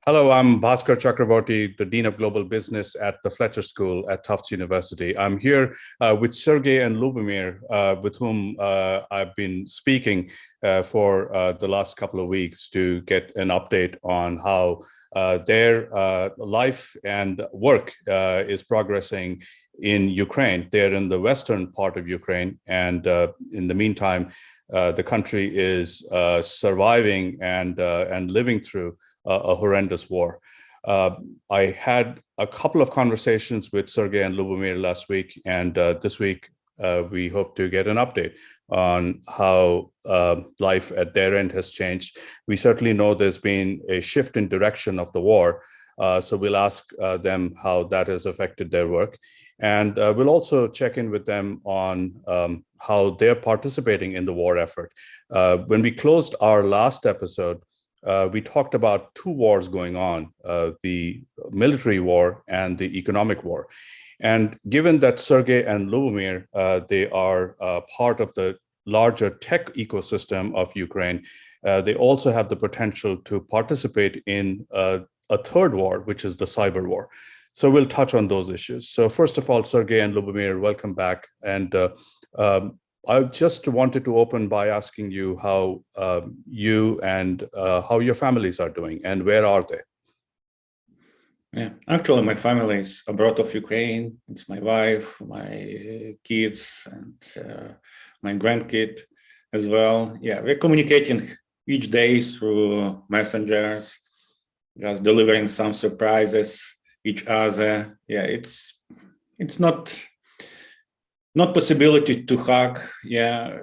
Hello, I'm Bhaskar Chakravorti, the Dean of Global Business at the Fletcher School at Tufts University. I'm here with Sergiy and Lyubomyr, with whom I've been speaking for the last couple of weeks to get an update on how their life and work is progressing in Ukraine. They're in the western part of Ukraine, and in the meantime, the country is surviving and living through a horrendous war. I had a couple of conversations with Sergiy and Lyubomyr last week, and this week we hope to get an update on how life at their end has changed. We certainly know there's been a shift in direction of the war, so we'll ask them how that has affected their work. And we'll also check in with them on how they're participating in the war effort. When we closed our last episode, we talked about two wars going on, the military war and the economic war. And given that Sergiy and Lyubomyr, they are part of the larger tech ecosystem of Ukraine, they also have the potential to participate in a third war, which is the cyber war. So we'll touch on those issues. So first of all, Sergiy and Lyubomyr, welcome back. And I just wanted to open by asking you how you and how your families are doing and where are they? Yeah, actually, my family is abroad of Ukraine. It's my wife, my kids, and my grandkid as well. Yeah, we're communicating each day through messengers, just delivering some surprises each other. Yeah, it's not possibility to hug, yeah,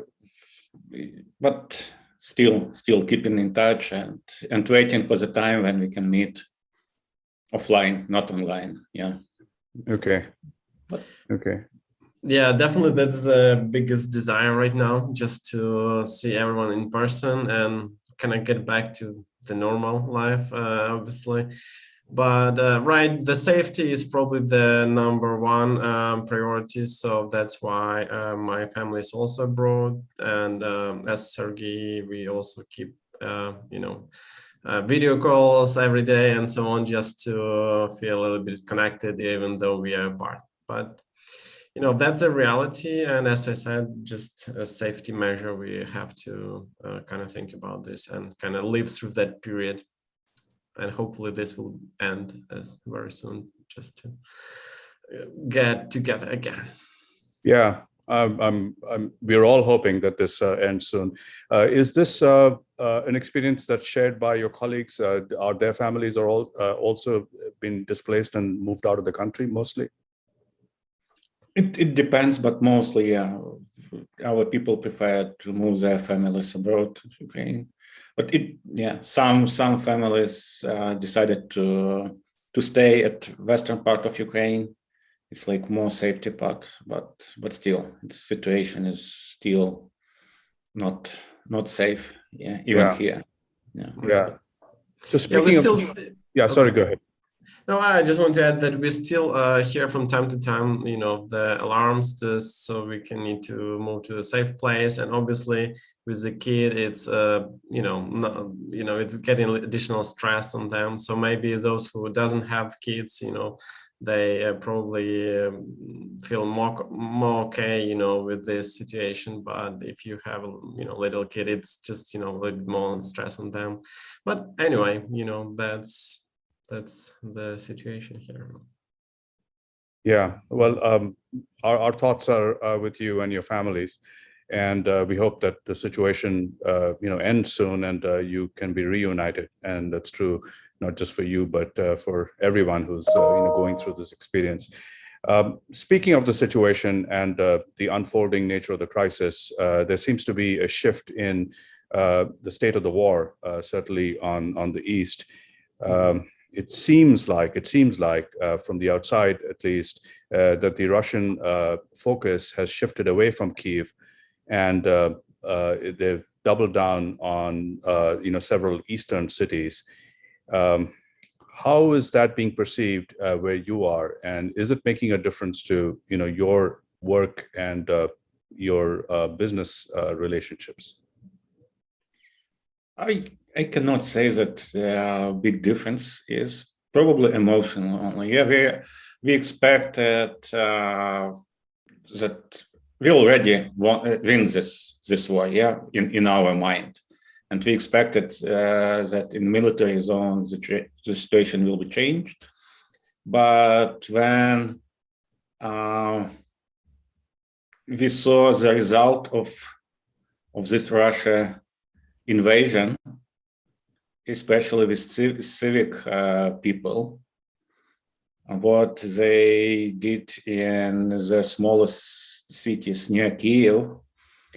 but still keeping in touch and waiting for the time when we can meet offline, not online. Yeah. Okay. Okay. Yeah, definitely that's the biggest desire right now, just to see everyone in person and kind of get back to the normal life, obviously. But right, the safety is probably the number one priority. So that's why my family is also abroad. And as Sergiy, we also keep, video calls every day and so on, just to feel a little bit connected, even though we are apart. But that's a reality. And as I said, just a safety measure, we have to kind of think about this and kind of live through that period. And hopefully this will end very soon, just to get together again. Yeah, we're all hoping that this ends soon. Is this an experience that's shared by your colleagues? Are their families also been displaced and moved out of the country mostly? It depends, but mostly, yeah, our people prefer to move their families abroad to Ukraine. But some families decided to stay at western part of Ukraine. It's like more safety part, but still, the situation is still not safe. Yeah, even here. Yeah. So speaking of, sorry, go ahead. No, I just want to add that we still hear from time to time, the alarms, so we can need to move to a safe place. And obviously, with the kid, it's it's getting additional stress on them. So maybe those who doesn't have kids, they probably feel more okay, with this situation. But if you have little kid, it's just a little bit more stress on them. But anyway, that's the situation here. Yeah, well, our thoughts are with you and your families, and we hope that the situation ends soon and you can be reunited. And that's true not just for you, but for everyone who's going through this experience. Speaking of the situation and the unfolding nature of the crisis, there seems to be a shift in the state of the war, certainly on the east. It seems like, from the outside at least, that the Russian focus has shifted away from Kyiv, and they've doubled down on several eastern cities. How is that being perceived where you are, and is it making a difference to your work and your business relationships? I cannot say that big difference is probably emotional only. Yeah, we expected that we already win this war. Yeah, in our mind, and we expected that in military zone the situation will be changed. But when we saw the result of this Russia invasion, especially with civic people, what they did in the smallest cities near Kiev,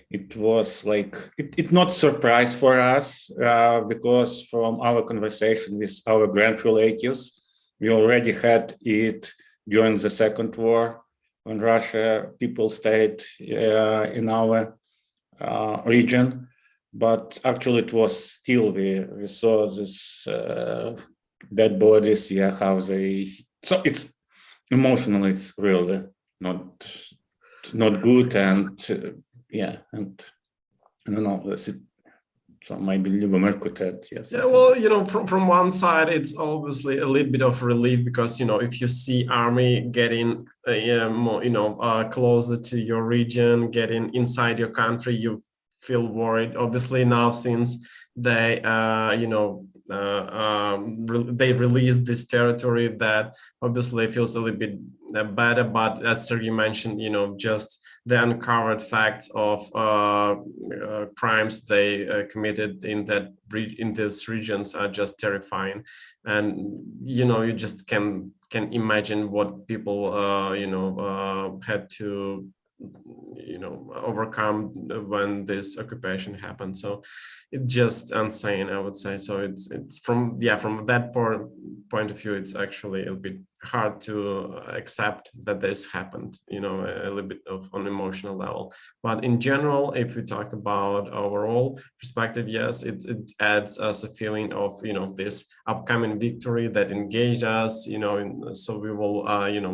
it was like it not surprise for us because from our conversation with our grand relatives, we already had it during the Second War when Russia people stayed in our region. But actually, it was still we saw this dead bodies. Yeah, how they. So it's emotionally, it's really not good, and yeah, and I don't know. So maybe Lyubomyr could add. Yes. Yeah, well, from one side, it's obviously a little bit of relief because if you see army getting more, closer to your region, getting inside your country, you feel worried. Obviously now since they they released this territory, that obviously feels a little bit better. But as Sergiy mentioned, just the uncovered facts of crimes they committed in those regions are just terrifying, and you just can imagine what people had to overcome when this occupation happened. So it's just insane, I would say. So it's from that point of view, it's actually a bit hard to accept that this happened, a little bit of on emotional level. But in general, if we talk about overall perspective, yes, it adds us a feeling of this upcoming victory that engaged us, so we will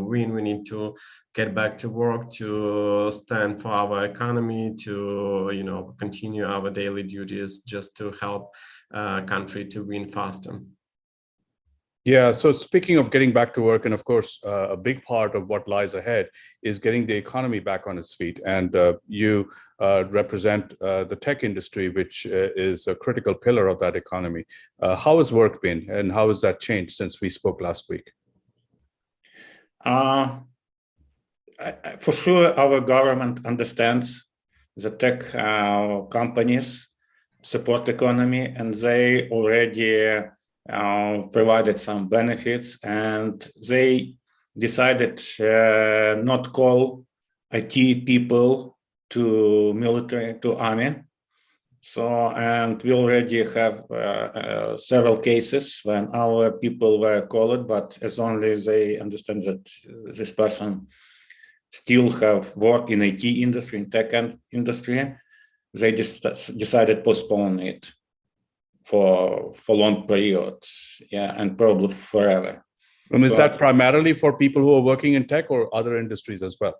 win. We need to get back to work, to stand for our economy, to continue our daily duties, just to help country to win faster. Yeah, so speaking of getting back to work, and of course, a big part of what lies ahead is getting the economy back on its feet. And you represent the tech industry, which is a critical pillar of that economy. How has work been, and how has that changed since we spoke last week? For sure, our government understands the tech companies support economy, and they already provided some benefits, and they decided not call IT people to military, to army. So, and we already have several cases when our people were called, but as only they understand that this person still have work in IT industry, in tech industry, they just decided postpone it for long period, yeah, and probably forever. And is that primarily for people who are working in tech or other industries as well?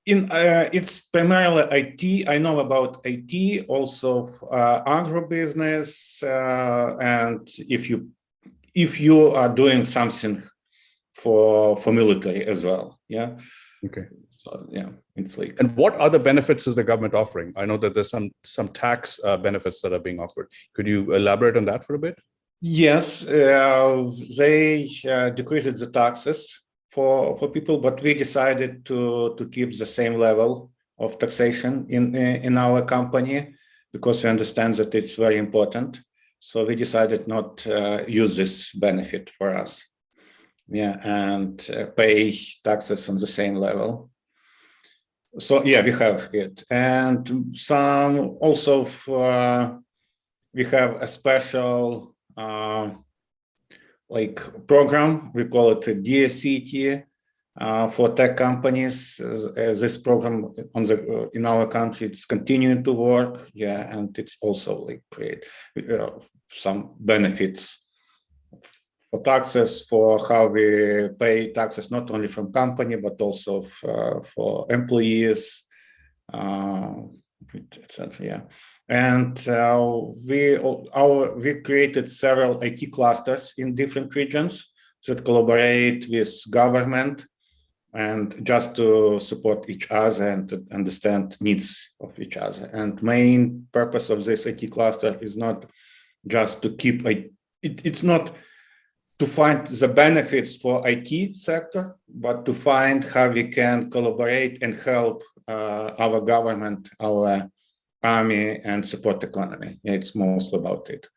It's primarily IT. I know about IT, also agribusiness, and if you are doing something for military as well, yeah. Okay. So, yeah, it's like. And what other benefits is the government offering? I know that there's some tax benefits that are being offered. Could you elaborate on that for a bit? Yes, they decreased the taxes for people, but we decided to keep the same level of taxation in our company because we understand that it's very important. So we decided not use this benefit for us. Yeah, and pay taxes on the same level. So yeah, we have it, and some also we have a special like program. We call it a DSCT for tech companies. This program in our country, it's continuing to work. Yeah, and it's also like create some benefits for taxes, for how we pay taxes, not only from company, but also for employees, etc. Yeah. And we created several IT clusters in different regions that collaborate with government and just to support each other and to understand needs of each other. And main purpose of this IT cluster is not just to keep it's not to find the benefits for IT sector, but to find how we can collaborate and help our government, our army, and support economy. It's mostly about it.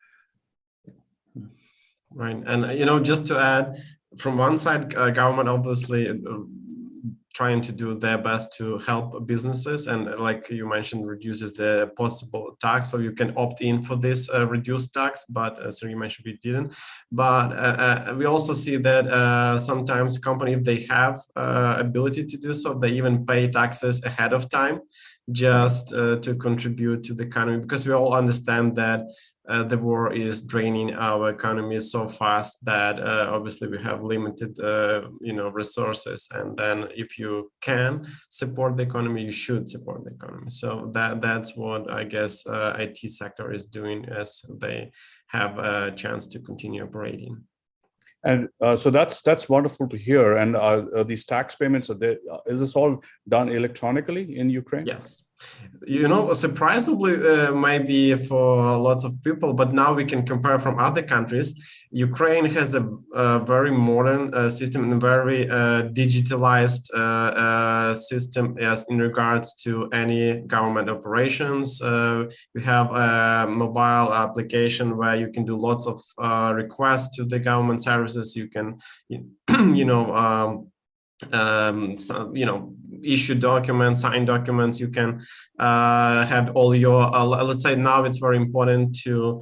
Right, and just to add, from one side, government obviously trying to do their best to help businesses, and like you mentioned, reduces the possible tax, so you can opt in for this reduced tax. But as you mentioned, we didn't. But we also see that sometimes company, if they have ability to do so, they even pay taxes ahead of time, just to contribute to the economy, because we all understand that the war is draining our economy so fast that obviously we have limited resources, and then if you can support the economy, you should support the economy. So that's what I guess IT sector is doing, as they have a chance to continue operating. And so that's wonderful to hear. And these tax payments, is this all done electronically in Ukraine? Yes. Surprisingly, might be for lots of people, but now we can compare from other countries. Ukraine has a very modern system and very digitalized system as in regards to any government operations. We have a mobile application where you can do lots of requests to the government services. You can, issue documents, sign documents. You can have all your, let's say now it's very important to,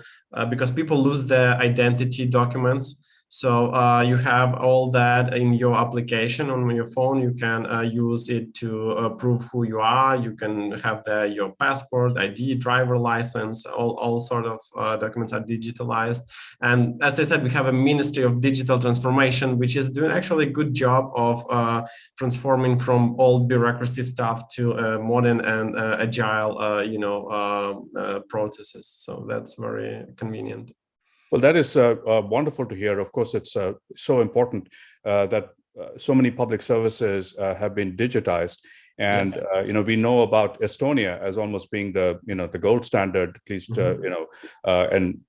because people lose their identity documents. So you have all that in your application on your phone. You can use it to prove who you are. You can have your passport, ID, driver license, all sort of documents are digitalized. And as I said, we have a Ministry of Digital Transformation, which is doing actually a good job of transforming from old bureaucracy stuff to modern and agile, processes. So that's very convenient. Well, that is wonderful to hear. Of course, it's so important that so many public services have been digitized, and yes. We know about Estonia as almost being the gold standard, at least. And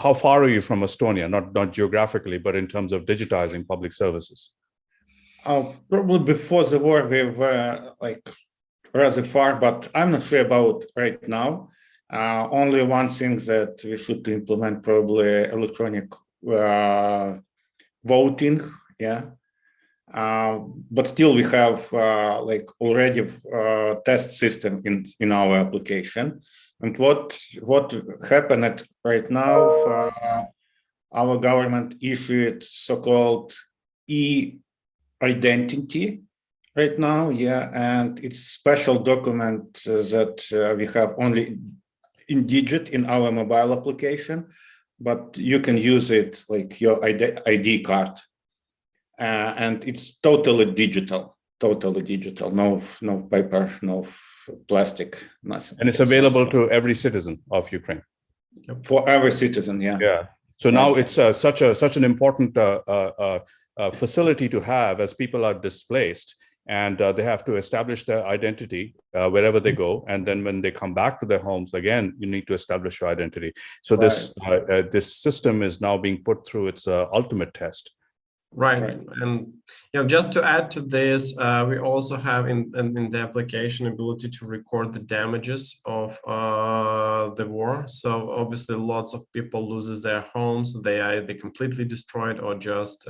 how far are you from Estonia? Not geographically, but in terms of digitizing public services. Probably before the war we were rather far, but I'm not sure about right now. Only one thing that we should implement, probably electronic voting, but still we have already test system in our application. And what happened right now, our government issued so-called e-identity right now, and it's special document that we have only in digit in our mobile application, but you can use it like your ID card, and it's totally digital, no paper, no plastic, nothing. And it's available to every citizen of Ukraine. For every citizen, yeah. So now it's such an important facility to have as people are displaced. And they have to establish their identity wherever they go, and then when they come back to their homes again, you need to establish your identity. So this system is now being put through its ultimate test. Right. And just to add to this, we also have in the application ability to record the damages of the war. So obviously lots of people loses their homes, they completely destroyed, or just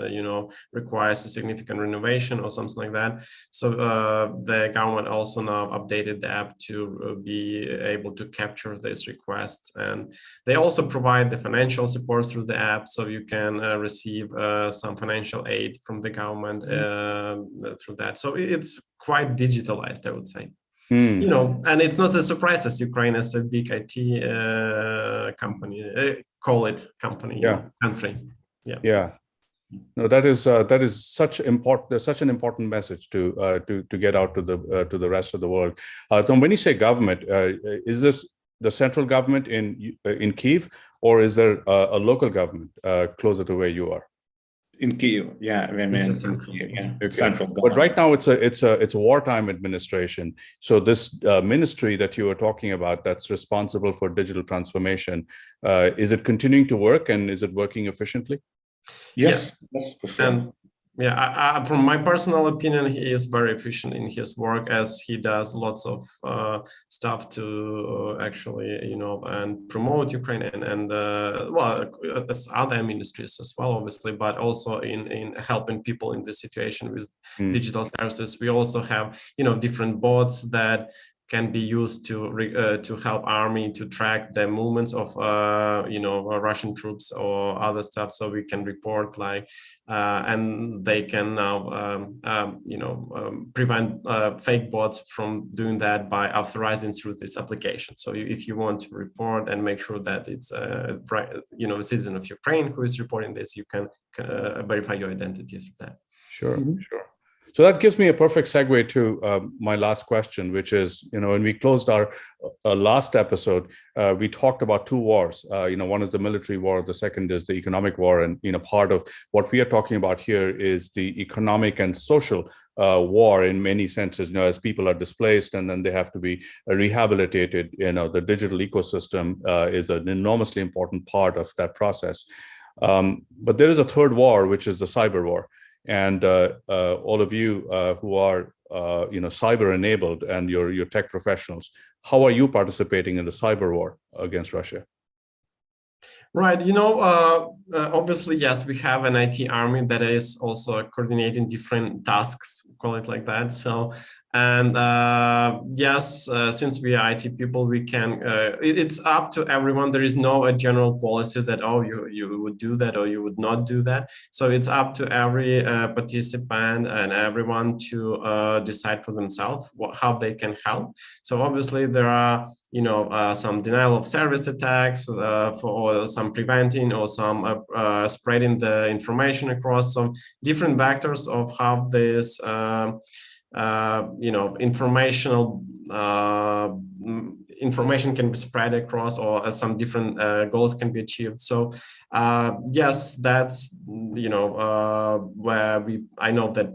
requires a significant renovation or something like that. So the government also now updated the app to be able to capture these requests, and they also provide the financial support through the app, so you can receive some financial aid from the government through that. So it's quite digitalized, I would say. And it's not a surprise, as Ukraine is a big IT company, country. No, that is such an important message to get out to the rest of the world. So when you say government, is this the central government in Kyiv, or is there a local government closer to where you are? In Kyiv, yeah, Central. Okay. Central government. But right now it's a wartime administration. So this ministry that you were talking about, that's responsible for digital transformation, is it continuing to work, and is it working efficiently? Yes, for sure. And yeah, from my personal opinion, he is very efficient in his work, as he does lots of stuff to actually, and promote Ukraine and well, as other ministries as well, obviously, but also in helping people in this situation with digital services. We also have, different bots that can be used to help army to track the movements of Russian troops or other stuff, so we can report and they can now prevent fake bots from doing that by authorizing through this application. So if you want to report and make sure that it's a citizen of Ukraine who is reporting this, you can verify your identity through that. Sure. So that gives me a perfect segue to my last question, which is, when we closed our last episode, we talked about two wars. One is the military war, the second is the economic war. And, part of what we are talking about here is the economic and social war in many senses, as people are displaced and then they have to be rehabilitated. The digital ecosystem is an enormously important part of that process. But there is a third war, which is the cyber war. And all of you who are, cyber enabled and your tech professionals, how are you participating in the cyber war against Russia? Right. Obviously, yes, we have an IT army that is also coordinating different tasks, call it like that. So, and yes, since we are IT people, we can, it's up to everyone. There is no a general policy that, you would do that or you would not do that. So it's up to every participant and everyone to decide for themselves how they can help. So obviously there are, some denial of service attacks or some preventing or some spreading the information across, some different vectors of how this information can be spread across, or some different goals can be achieved. So yes, that's where I know that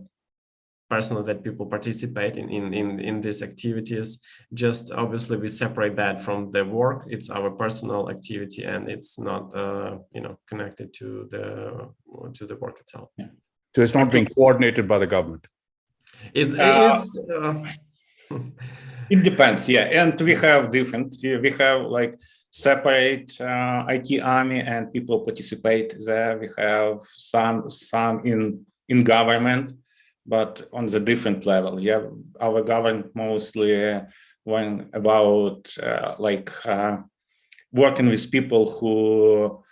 personally that people participate in these activities. Just obviously we separate that from the work. It's our personal activity and it's not connected to the work itself. Yeah. So it's not being coordinated by the government. It depends, yeah. And we have separate IT army and people participate there. We have some in government, but on the different level. Yeah, our government mostly went about working with people who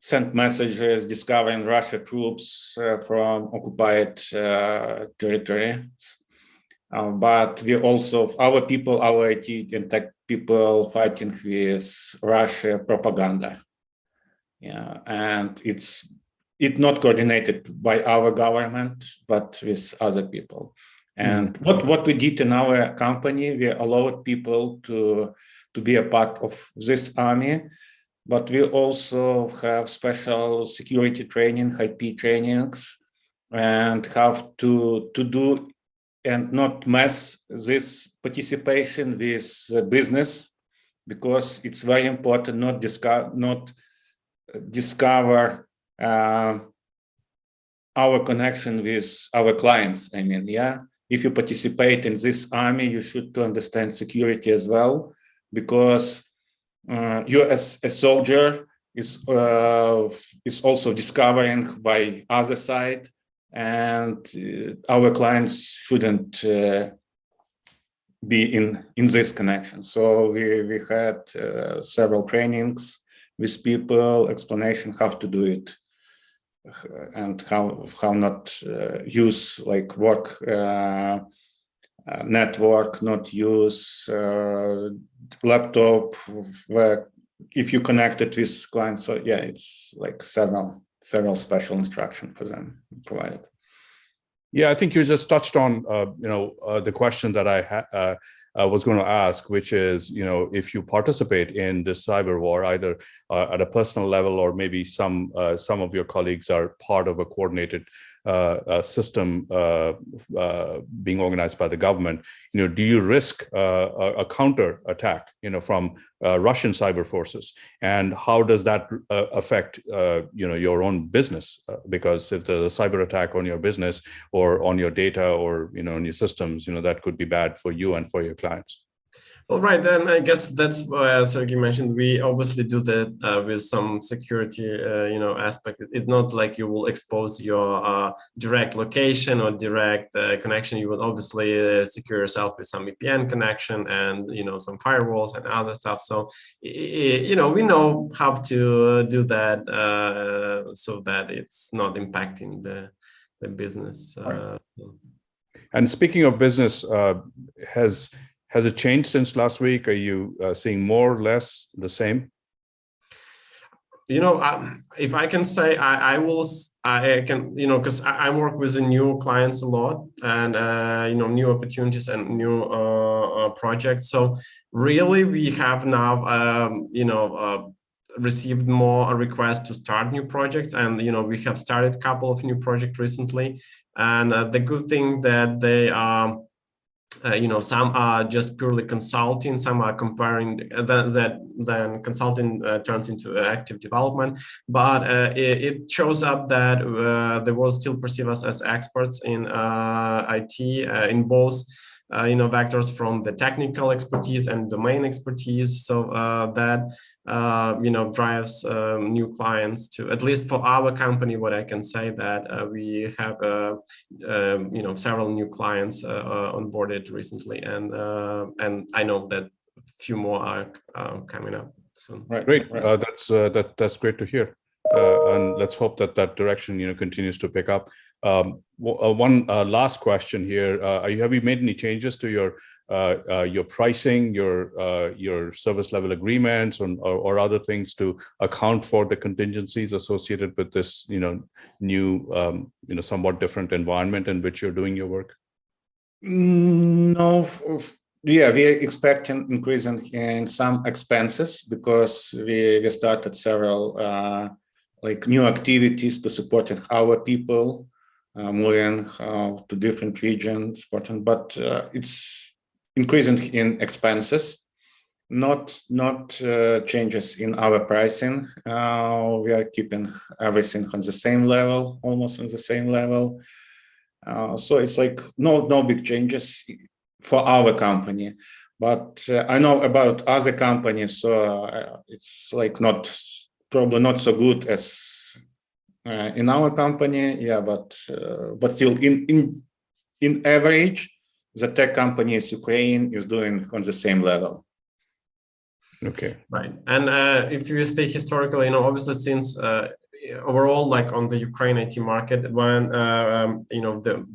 sent messages discovering Russian troops from occupied territories. But we also, our people, our IT and tech people fighting with Russia propaganda. Yeah, and it's not coordinated by our government, but with other people. And what we did in our company, we allowed people to be a part of this army, but we also have special security training, IP trainings, and have to do and not mess this participation with business, because it's very important not discover our connection with our clients. I mean, yeah, if you participate in this army, you should understand security as well, because you as a soldier is also discovering by other side, and our clients shouldn't be in this connection. So we had several trainings with people, explanation how to do it, and how not use work network, not use laptop where if you connect it with clients. So yeah, it's several special instruction for them provided. Yeah, I think you just touched on the question that I was going to ask, which is, if you participate in this cyber war, either at a personal level or maybe some of your colleagues are part of a coordinated system being organized by the government, do you risk a counter attack, from Russian cyber forces, and how does that affect, your own business? Because if there's a cyber attack on your business or on your data or, on your systems, that could be bad for you and for your clients. Well, right, then I guess that's why Sergiy mentioned, we obviously do that with some security, aspect. It's not like you will expose your direct location or direct connection. You will obviously secure yourself with some VPN connection and, some firewalls and other stuff. So, we know how to do that so that it's not impacting the business. Right. And speaking of business, has it changed since last week? Are you seeing more, less, the same? If I can say, I can, because I work with the new clients a lot and, new opportunities and new projects. So really, we have now, received more requests to start new projects. And, we have started a couple of new projects recently. And the good thing that they are, some are just purely consulting, some are comparing, then consulting turns into active development. But it shows up that the world still perceives us as experts in IT, in both vectors, from the technical expertise and domain expertise. So that drives new clients to, at least for our company, what I can say that we have several new clients onboarded recently, and I know that a few more are coming up soon. Right, great. Right. That's great to hear, and let's hope that direction continues to pick up. One last question here: have you made any changes to your pricing, your service level agreements, or other things to account for the contingencies associated with this new somewhat different environment in which you're doing your work? No. Yeah, we expect an increase in some expenses because we started several new activities to support our people moving to different regions, but it's increasing in expenses, not changes in our pricing. We are keeping everything on the same level, almost on the same level. So it's no big changes for our company, but I know about other companies, so it's probably not so good as in our company. Yeah, but still in average, the tech companies Ukraine is doing on the same level. Okay, right. And if you stay historically, obviously since overall, on the Ukraine IT market, when the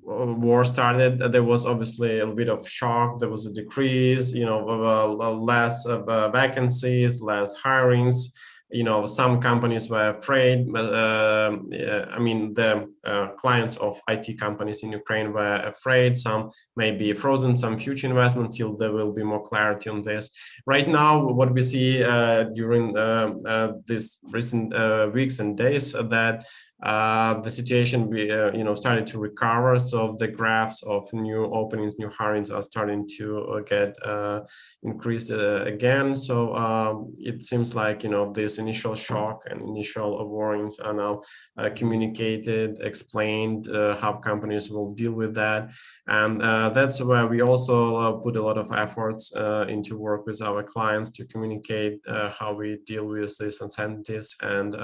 war started, there was obviously a little bit of shock. There was a decrease, less vacancies, less hirings. Some companies were afraid. The clients of IT companies in Ukraine were afraid. Some may be frozen, some future investments till there will be more clarity on this. Right now, what we see during these recent weeks and days, that the situation started to recover. So the graphs of new openings, new hirings are starting to get increased again. So it seems like this initial shock and initial warnings are now communicated, explained, how companies will deal with that, and that's where we also put a lot of efforts into work with our clients to communicate how we deal with these uncertainties. And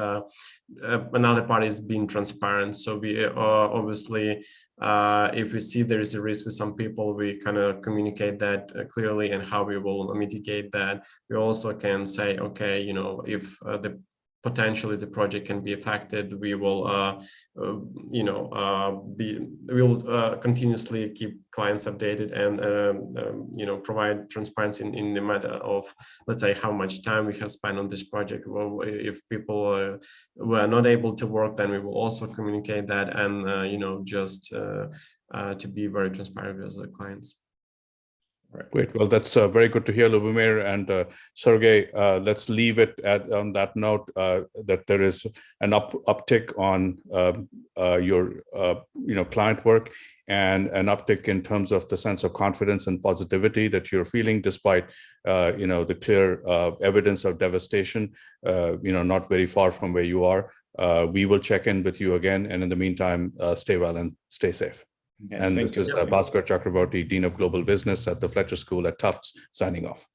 another part is being transparent. So we obviously, if we see there is a risk with some people, we kind of communicate that clearly and how we will mitigate that. We also can say, okay, if potentially the project can be affected, we will continuously keep clients updated and provide transparency in the matter of, let's say, how much time we have spent on this project. Well, if people were not able to work, then we will also communicate that, and just to be very transparent with the clients. Great. Well, that's very good to hear, Lyubomyr and Sergey. Let's leave it on that note that there is an uptick on your client work and an uptick in terms of the sense of confidence and positivity that you're feeling, despite the clear evidence of devastation. Not very far from where you are. We will check in with you again, and in the meantime, stay well and stay safe. Yes, And thank this is you. Bhaskar Chakravorti, Dean of Global Business at the Fletcher School at Tufts, signing off.